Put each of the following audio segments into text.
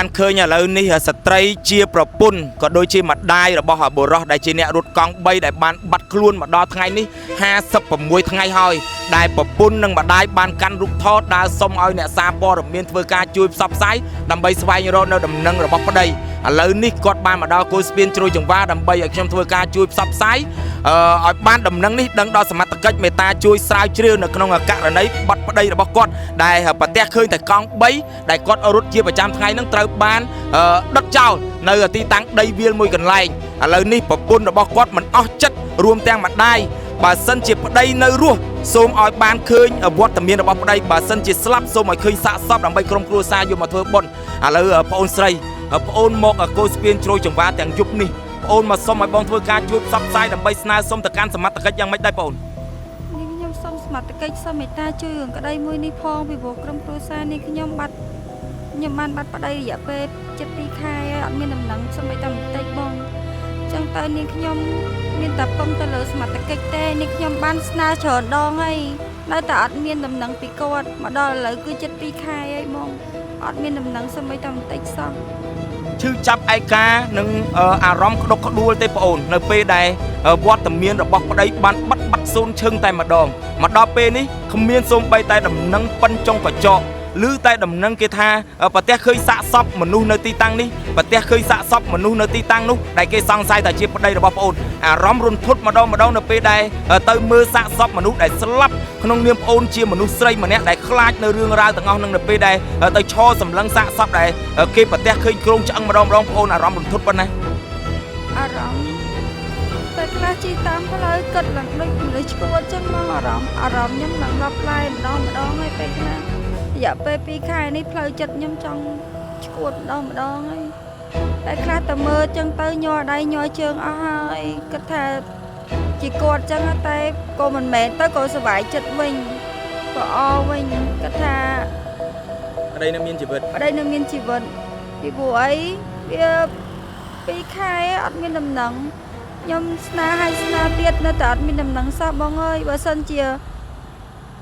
ăn khơi nhà lâu ní sạt tray chia propun có đôi chia mặt đai rồi bao họ bồ rót đại chia nẹt rụt cong bay đại ban bắt luôn mà đo ngày ní 56 ថ្ងៃហើយដែលប្រពន្ធនឹងម្ដាយបានកាន់រូបថតដើរសុំឲ្យអ្នកសារព័ត៌មានធ្វើការជួយផ្សព្វផ្សាយដើម្បីស្វែងរកនៅដំណឹងរបស់ប្តីឥឡូវនេះគាត់បានមកដល់គោស្ពានជ្រោយចង្វាដើម្បីឲ្យខ្ញុំធ្វើការជួយផ្សព្វផ្សាយឲ្យបានដំណឹងនេះដឹងដល់សមត្ថកិច្ចមេត្តាជួយស្រាវជ្រាវនៅក្នុងករណីបាត់ប្តីរបស់គាត់ដែលប្រទះឃើញតែកង់3ដែលគាត់រត់ជាប្រចាំថ្ងៃនឹងត្រូវបានដុតចោលនៅទីតាំងដីវាលមួយកន្លែងឥឡូវនេះប្រពន្ធរបស់គាត់មិនអស់ចិត្តរួមទាំងម្ដាយបើសិនជាប្តីនៅរស់សូមឲ្យបានឃើញវត្តមានរបស់ប្តីបើសិនជាស្លាប់សូមឲ្យឃើញសាកសពដើម្បីក្រុមគ្រួសារយកមកធ្វើបុណ្យឥឡូវប្អូនស្រីប្អូនមកគោស្ពានជ្រោយចង្វាទាំងយប់នេះប្អូនមកសុំឲ្យបងធ្វើការជួយផ្សព្វផ្សាយដើម្បីស្នើសុំទៅកាន់សមត្ថកិច្ចយ៉ាងម៉េចដែរបងនេះខ្ញុំសុំសមត្ថកិច្ចសុំមេត្តាជួយរឿងក្តីមួយនេះផងពីព្រោះក្រុមគ្រួសារនេះខ្ញុំបានបាត់ប្តីរយៈពេល7-2 ខែហើយអត់មានដំណឹងសូម្បីតែបន្តិចបងចឹងទៅនេះខ្ញុំមានតែពឹងទៅលើសមត្ថកិច្ចទេនេះខ្ញុំបានស្នើច្រើនដងហើយនៅតែអត់មានដំណឹងពីគាត់មកដល់ឥឡូវគឺ7-2 ខែហើយបងអត់មានដំណឹងសូម្បីតែបន្តិចសោះឈឺចាប់ឯកានិងអារម្មណ៍ក្តុកក្តួលទេបងអូននៅពេលដែលវត្តមានរបស់ប្តីបានបាត់សូនឈឹងតែម្ដងមកដល់ពេលនេះគ្មានសូម្បីតែដំណឹងប៉ិនចុងកញ្ចក់ឬតែដំណឹងគេថាប្រទះឃើញសាកសពមនុស្សនៅទីតាំងនេះប្រទះឃើញសាកសពមនុស្សនៅទីតាំងនោះដែលគេសង្ស័យថាជាប្តីរបស់ប្អូនអារម្មណ៍រន្ធត់ម្ដងនៅពេលដែលទៅមើលសាកសពមនុស្សដែលស្លាប់ក្នុងនាមប្អូនជាមនុស្សស្រីម្នាក់ដែលខ្លាចនៅរឿងរ៉ាវទាំងអស់នឹងនៅពេលដែលទៅឈរសម្លឹងសាកសពដែលគេប្រទះឃើញគ្រោងឆ្អឹងម្ដងប្អូនអារម្មណ៍រន្ធត់ប៉ុណ្ណាអារម្មណ៍ពេលខ្លះជីតាមផ្លូវគិតឡើងដូចមនុស្សឈួតចឹងមកអារម្មណ៍ខ្ញុំឡើងរាប់ឡែម្ដងហើយពេលខ្លះរយៈពេល2 ខែនេះផ្លូវចិត្តខ្ញុំចង់ឈួតម្ដងហើយតែខ្លះតែមើលចឹងទៅញ័រដៃញ័រជើងអស់ហើយគិតថាជាគាត់ចឹងតែក៏មិនមែនទៅក៏សុបាយចិត្តវិញក៏អវិញគិតថាប្តីនៅមានជីវិតពីព្រោះអីវា2 ខែអត់មានដំណឹងខ្ញុំស្នើទៀតនៅតែអត់មានដំណឹងសោះបងអើយបើសិនជា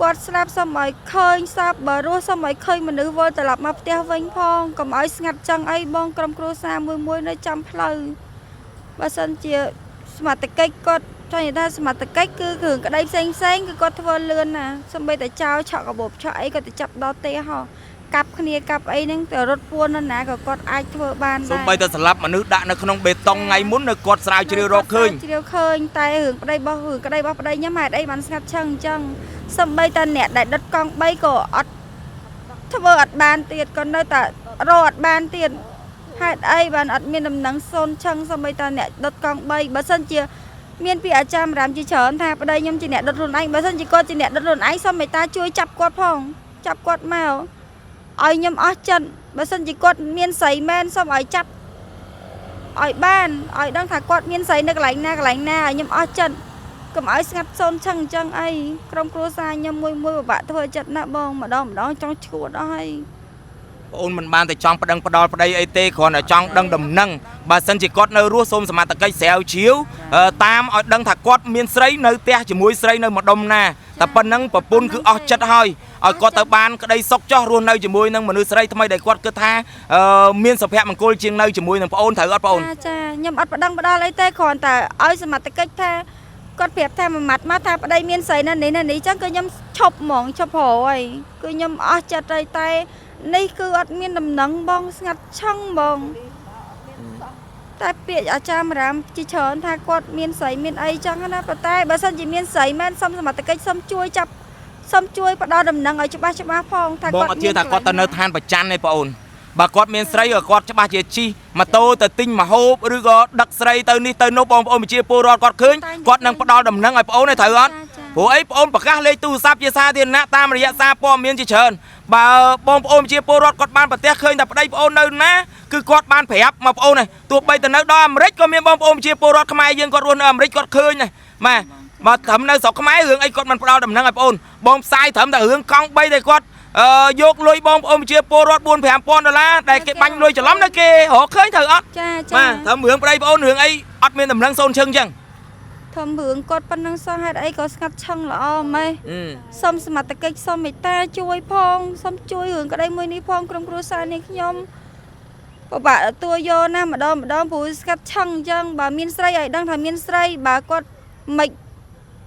គាត់ស្លាប់សូមឲ្យឃើញសពបើរស់សូមឲ្យឃើញមនុស្សវិលត្រឡប់មកផ្ទះវិញផងកុំឲ្យស្ងាត់ចឹងអីបងក្រុមគ្រួសារមួយនៅចាំផ្លូវបើសិនជាសមត្ថកិច្ចគាត់ចង់និយាយថាសមត្ថកិច្ចគឺគ្រឿងក្តីផ្សេងគឺគាត់ធ្វើលឿនណាសូម្បីតែចោលឆក់កាបូបឆក់អីគាត់ទៅចាប់ដល់ទេហោកាប់គ្នាកាប់អីហ្នឹងទៅរត់ពួននៅណាក៏គាត់អាចធ្វើបានដែរសូម្បីតែស្លាប់មនុស្សដាក់នៅក្នុងបេតុងថ្ងៃមុននៅគាត់ស្រាវជ្រាវរកឃើញតែរឿងក្តីរបស់ប្តីខ្ញុំហេតុអីបានស្ងាត់ឆឹងអញ្ចឹងសូម្បីតែអ្នកដែលដុតកង់3ក៏អត់ធ្វើអត់បានទៀតក៏នៅតែរកអត់បានទៀតហេតុអីបានអត់មានដំណឹងសូនឆឹងសូម្បីតែអ្នកដុតកង់3បើសិនជាមានពីអាចារ្យរាមជាច្រើនថាប្តីខ្ញុំជាអ្នកដុតខ្លួនឯងបើសិនជាគាត់ជាអ្នកដុតខ្លួនឯងសូមមេត្តាជួយចាប់គាត់ផងចាប់គាត់មកឲ្យខ្ញុំអស់ចិត្តបើសិនជាគាត់មានស្រីមែនសូមឲ្យចាប់ឲ្យបានឲ្យដឹងថាគាត់មានស្រីនៅកន្លែងណាឲ្យខ្ញុំអស់ចិត្តកុំឲ្យស្ងាត់សូនឆឹងអញ្ចឹងអីក្រុមគ្រួសារខ្ញុំមួយពិបាកធ្វើចិត្តណាបងម្ដងចង់ឈួតអស់ហើយបងអូនមិនបានតែចង់ប្តឹងផ្ដាល់ប្តីអីទេគ្រាន់តែចង់ដឹងដំណឹងបើសិនជាគាត់នៅរស់សូមសមត្ថកិច្ចស្រាវជ្រាវតាមឲ្យដឹងថាគាត់មានស្រីនៅផ្ទះជាមួយស្រីនៅម្ដុំណាតែប៉ុណ្ណឹងប្រពន្ធគឺអស់ចិត្តហើយឲ្យគាត់ទៅបានក្តីសុខចោះរស់នៅជាមួយនឹងមនុស្សស្រីថ្មីដែលគាត់គិតថាមានសុភមង្គលជាងនៅជាមួយនឹងប្អូនត្រូវអត់ប្អូនចាខ្ញុំអត់ប្តឹងផ្ដាល់អីទេគ្រាន់តែឲ្យសមត្ថកិច្ចថាគាត់ប្រាប់ថាមួយម៉ាត់មកថាប្តីមានស្រីនៅនេះអញ្ចឹងគឺខ្ញុំឈប់ហ្មងឈប់រហើយគឺខ្ញុំអស់ចិត្តហើយតែនេះគឺអត់មានដំណឹងបងស្ងាត់ឆឹងបងតែពាក្យអាចារ្យរាមជាច្រើនថាគាត់មានស្រីមានអីចឹងណាប៉ុន្តែបើសិនជាមានស្រីមែនសុំសមត្ថកិច្ចសុំជួយផ្ដល់ដំណឹងឲ្យច្បាស់ផងថាគាត់បងអត់ជឿថាគាត់ទៅនៅឋានប្រច័ណ្ឌទេបងអូនបើគាត់មានស្រីក៏គាត់ច្បាស់ជាជិះម៉ូតូទៅទិញម្ហូបឬក៏ដឹកស្រីទៅនេះទៅនោះបងប្អូនប្រជាពលរដ្ឋគាត់ឃើញគាត់នឹងផ្ដល់ដំណឹងឲ្យបងអូនឯងត្រូវអត់ព្រោះអីបងអូនប្រកាសលេខទូរស័ព្ទជាសាធារណៈតាមរយៈសារព័ត៌មានជាច្រើនបើបងប្អូនប្រជាពលរដ្ឋគាត់បានប្រទះឃើញថាប្តីបងអូននៅណាគឺគាត់បានប្រាប់មកបងអូនឯងទោះបីទៅនៅដល់អាមេរិកក៏មានបងប្អូនប្រជាពលរដ្ឋខ្មែរយើងគាត់រស់នៅអាមេរិកគាត់ឃើញដែរបាទបើត្រឹមនៅស្រុកខ្មែររឿងអីគាត់មិនផ្ដល់ដំណឹងឲ្យបងអូនបងផ្សាយត្រឹមតែរឿងកង់3តែគាត់យកលុយបងប្អូនប្រជាពលរដ្ឋ$4-5,000ដែលគេបាញ់លុយច្រឡំនៅគេរកឃើញត្រូវអត់ចាបាទត្រឹមរឿងប្តីបងអូនរឿងអីអត់មានដំណឹងសូនឈឹងអញ្ចឹងធំរឿងគាត់ប៉ុណ្ណឹងសោះហេតុអីក៏ស្ងាត់ឆឹងល្អម៉េះសុំសមត្ថកិច្ចសុំមេត្តាជួយផងសុំជួយរឿងក្តីមួយនេះផងក្រុមគ្រួសារនេះខ្ញុំ ពិបាកទទួលយកណាម្ដងព្រោះស្កាត់ឆឹងអញ្ចឹងបើមានស្រីឲ្យដឹងថាមានស្រីបើគាត់មិន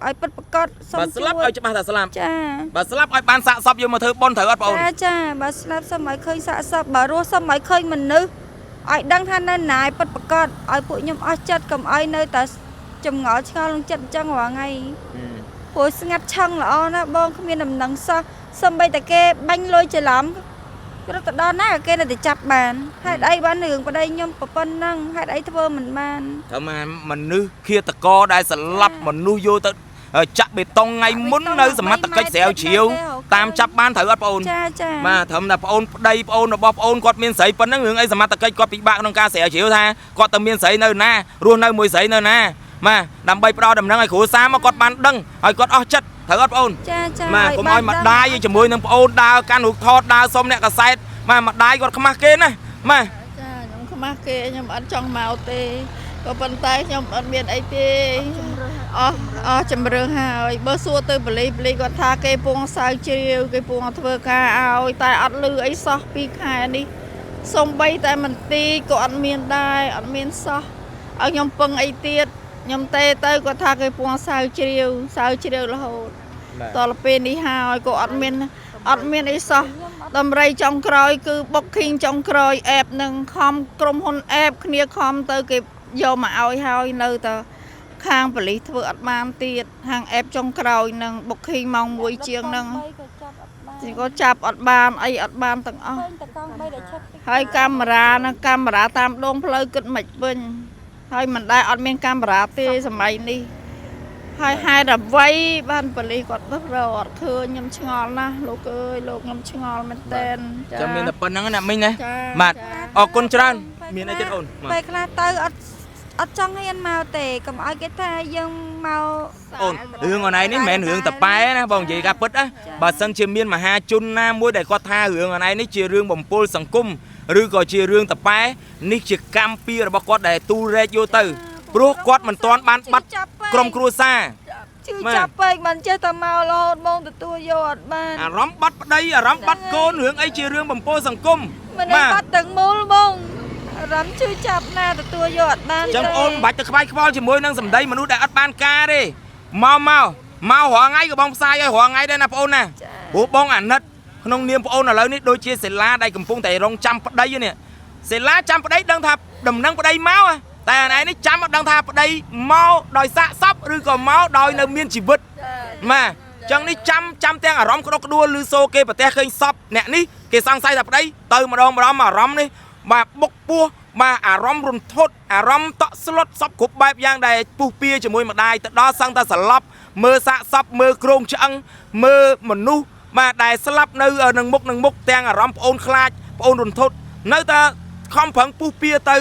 ឲ្យពិតប្រកបសុំ បើស្លាប់ឲ្យច្បាស់ថាស្លាប់ ចា បើស្លាប់ឲ្យបានសាកសពយកមកធ្វើបុណ្យត្រូវអត់បងអូន ចាបើស្លាប់សុំឲ្យឃើញសាកសពបើរស់សុំឲ្យឃើញមនុស្សឲ្យដឹងថានៅណាយពិតប្រកបឲ្យពួកខ្ញុំអស់ចិត្តកុំឲ្យនៅតែចម្ងល់ឆ្ងល់ក្នុងចិត្តអញ្ចឹងរាល់ថ្ងៃព្រោះស្ងាត់ឆឹងល្អណាស់បងគ្មានដំណឹងសោះសំបីតែគេបាញ់លុយច្រឡំរត់ទៅដល់ណាគេនៅតែចាប់បានហេតុអីបានរឿងប្តីខ្ញុំប៉ុណ្ណឹងហេតុអីធ្វើមិនបាន ថាមនុស្សឃាតករដែលស្លាប់មនុស្សយកទៅចាក់បេតុងថ្ងៃមុននៅសមត្ថកិច្ចស្រាវជ្រាវតាមចាប់បានត្រូវអត់បងអូន ចា បាទត្រឹមតែបងអូនប្តីបងអូនរបស់បងអូនគាត់មានស្រីប៉ុណ្ណឹងរឿងអីសមត្ថកិច្ចគាត់ពិបាកក្នុងការស្រាវជ្រាវថាគាត់ទៅមានស្រីនៅណារស់នៅមួយស្រីនៅណាបាទដើម្បីផ្ដល់ដំណឹងឲ្យគ្រួសារមកគាត់បានដឹងឲ្យគាត់អស់ចិត្តត្រូវអត់បងអូន ចា បាទកុំឲ្យម្ដាយជាមួយនឹងបងអូនដើរកាន់រូបថតដើរសុំអ្នកកសែតបាទម្ដាយគាត់ខ្មាស់គេណាបាទ ចាខ្ញុំខ្មាស់គេខ្ញុំអត់ចង់មកទេក៏ប៉ុន្តែខ្ញុំអត់មានអីទេអស់ជំរឿហើយបើសួរទៅបលីគាត់ថាគេពងសៅជ្រាវគេពងធ្វើការឲ្យតែអត់លឺអីសោះ2ខែនេះសំបីតែមន្ទីរក៏អត់មានដែរអត់មានសោះឲ្យខ្ញុំពឹងអីទៀតខ្ញុំទេទៅគាត់ថាគេពងសៅជ្រាវរហូតតទៅពេលនេះហើយក៏អត់មានអីសោះតម្រៃចុងក្រោយគឺបុកឃីងចុងក្រោយអេបនឹងខំក្រុមហ៊ុនអេបគ្នាខំទៅគេយកមកឲ្យហើយនៅតែខាងប៉ូលីសធ្វើអត់បានទៀតហាងអេបចុងក្រោយនឹងបុកឃីងម៉ោង1ជាងនឹងក៏ចាប់អត់បានអីអត់បានទាំងអស់ហើយកាមេរ៉ាតាមដងផ្លូវគិតមិនវិញហើយមិនដែរអត់មានកាមេរ៉ាទេសម័យនេះហើយហេតុអ្វីបានប៉ូលីសគាត់ទៅរកអត់ឃើញខ្ញុំឆ្ងល់ណាស់លោកអើយលោកខ្ញុំឆ្ងល់មែនតើ ចាំមានតែប៉ុណ្្នឹងណាមីងណាបាទអរគុណច្រើនមានអីទៀតអូន ពេលខ្លះទៅអត់ចង់ហ៊ានមកទេកុំឲ្យគេថាយើងមក អូនរឿងអនឯងនេះមិនមែនរឿងតប៉ែណាបងនិយាយការពិតណាបើសិនជាមានមហាជនណាមួយដែលគាត់ថារឿងអនឯងនេះជារឿងបំពុលសង្គមឬក៏ជារឿងតប៉ែនេះជាកម្មពីរបស់គាត់ដែលទូរែកយកទៅព្រោះគាត់មិនទាន់បានបាត់ក្រុមគ្រួសារ ជឿចាប់ពេកមិនចេះតែមករហូតមកទទួលយកអត់បាន អារម្មណ៍បាត់ប្តីអារម្មណ៍បាត់កូនរឿងអីជារឿងបំពុលសង្គម មិនបាត់ទាំងមូលបងអារម្មណ៍ជឿចាប់ណាទទួលយកអត់បាន ចឹងអូនមិនបាច់ទៅខ្វាយខ្វល់ជាមួយនឹងសម្ដីមនុស្សដែលអត់បានការទេមករាល់ថ្ងៃក៏បងផ្សាយឲ្យរាល់ថ្ងៃដែរណាបងអូនណាព្រោះបងអាណិតក្នុងនាមបងអូនឥឡូវនេះដូចជាសិលាដែលកំពុងតែរងចាំប្តីនេះសិលាចាំប្តីដឹងថាដំណឹងប្តីមកតែអានេះចាំអត់ដឹងថាប្តីមកដោយសាកសពឬក៏មកដោយនៅមានជីវិតបាទចឹងនេះចាំទាំងអារម្មណ៍ក្តុកក្តួលឬសូគេប្រទះឃើញសពអ្នកនេះគេសង្ស័យថាប្តីទៅម្ដងអារម្មណ៍នេះបាទបុកពោះបាទអារម្មណ៍រន្ធត់អារម្មណ៍តក់ស្លុតសពគ្រប់បែបយ៉ាងដែលពុះពៀជាមួយម្ដាយទៅដល់សឹងតែស្លាប់មើលសាកសពមើលក្រងឆ្អឹងមើលមនុស្សបាទដែលស្លាប់នៅនឹងមុខទាំងអារម្មណ៍ប្អូនខ្លាចប្អូនរន្ធត់នៅតែខំប្រឹងពុះពៀទៅ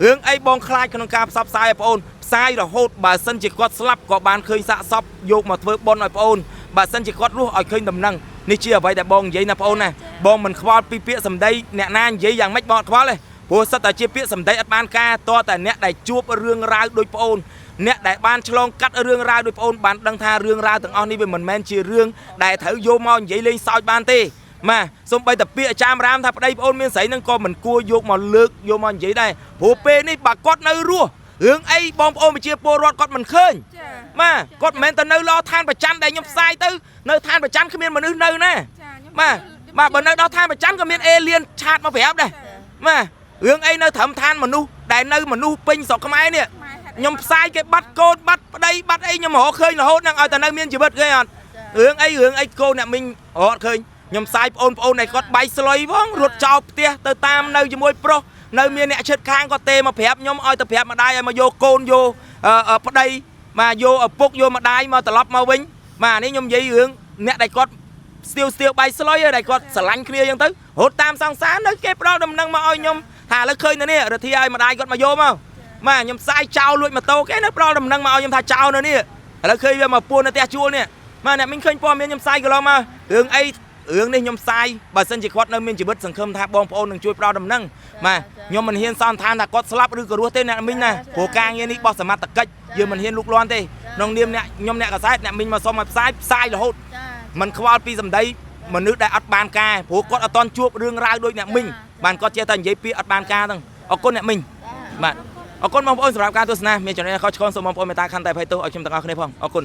រឿងអីបងខ្លាចក្នុងការផ្សព្វផ្សាយឲ្យប្អូនផ្សាយរហូតបើសិនជាគាត់ស្លាប់ក៏បានឃើញសាកសពយកមកធ្វើបុណ្យឲ្យប្អូនបើសិនជាគាត់រស់ឲ្យឃើញដំណឹងនេះជាអ្វីដែលបងនិយាយណាប្អូនណាបងមិនខ្វល់ពីពាក្យសម្ដីអ្នកណានិយាយយ៉ាងម៉េចបងអត់ខ្វល់ទេព្រោះសិតតែជាពាក្យសម្ដីអត់បានការតតែអ្នកដែលជួបរឿងរ៉ាវដូចប្អូនអ្នកដែលបានឆ្លងកាត់រឿងរ៉ាវដូចប្អូនបានដឹងថារឿងរ៉ាវទាំងអស់នេះវាមិនមែនជារឿងដែលត្រូវយកមកនិយាយលេងសើចបានទេបាទសូម្បីតែពាក្យអាចារ្យរាមថាប្តីប្អូនមានស្រីនឹងក៏មិនគួរយកមកលើកយកមកនិយាយដែរព្រោះពេលនេះបើគាត់នៅរស់រឿងអីបងប្អូនប្រជាពលរដ្ឋគាត់មិនឃើញបាទគាត់មិនមែនទៅនៅរឋានប្រចាំដែលខ្ញុំផ្សាយទៅនៅឋានប្រចាំគ្មានមនុស្សនៅណាបាទបើនៅដល់ឋានប្រចាំក៏មានអេលៀនឆាតមកប្រាប់ដែរបាទរឿងអីនៅត្រឹមឋានមនុស្សដែលនៅមនុស្សពេញស្រុកខ្មែរនេះខ្ញុំផ្សាយគេបាត់កូនបាត់ប្តីបាត់អីខ្ញុំរកឃើញរហូតនឹងឲ្យតែនៅមានជីវិតឃើញអត់រឿងអីកូនអ្នកមីងរកឃើញខ្ញុំផ្សាយបងប្អូនដែលគាត់បាយស្លុយផងរត់ចោលផ្ទះទៅតាមនៅជាមួយប្រុសនៅមានអ្នកជិតខាងគាត់ទេមកប្រាប់ខ្ញុំឲ្យទៅប្រាប់ម្ដាយឲ្យមកយកកូនយកប្តីបាទយកឪពុកយកម្ដាយមកត្រឡប់មកវិញបាទនេះខ្ញុំនិយាយរឿងអ្នកដែលគាត់ស្ទាវបាយស្លុយដែលគាត់ស្រឡាញ់គ្នាអញ្ចឹងទៅរត់តាមសង្សារនៅគេផ្ដល់ដំណឹងមកឲ្យខ្ញុំថាឥឡូវឃើញនៅនេះរទ្ធាឲ្យម្ដាយគាត់មកយកមកបាទខ្ញុំផ្សាយចោលលួចម៉ូតូគេនៅផ្ដល់ដំណឹងមកឲ្យខ្ញុំថាចោលនៅនេះឥឡូវឃើញវាមកពួននៅផ្ទះជួលនេះបាទអ្នកមីងឃើញព័ត៌មានខ្ញុំផ្សាយកន្លងមករឿងអីរឿងនេះខ្ញុំផ្សាយបើសិនជាគាត់នៅមានជីវិតសង្ឃឹមថាបងប្អូននឹងជួយផ្ដល់ដំណឹងបាទខ្ញុំមិនហ៊ានសន្និដ្ឋានថាគាត់ស្លាប់ឬក៏រស់ទេអ្នកមីងណាព្រោះការងារនេះបោះសមត្ថកិច្ចយើងមិនហ៊ានលូកលាន់ទេក្នុងនាមអ្នកខ្ញុំអ្នកកសែតអ្នកមីងមកសុំឲ្យផ្សាយរហូតមិនខ្វល់ពីសម្ដីមនុស្សដែលអត់បានការព្រោះគាត់អត់តន់ជួបរឿងរ៉ាវដូចអ្នកមីង បានគាត់ចេះតែនិយាយពាក្យអត់បានការហ្នឹងអរគុណអ្នកមីងបាទអរគុណបងប្អូនសម្រាប់ការទស្សនាមានចំណេះខុសឆ្គងសូមបងប្អូនមេត្តាខន្តីអភ័យទោសឲ្យខ្ញុំទាំងអស់គ្នាផងអរគុណ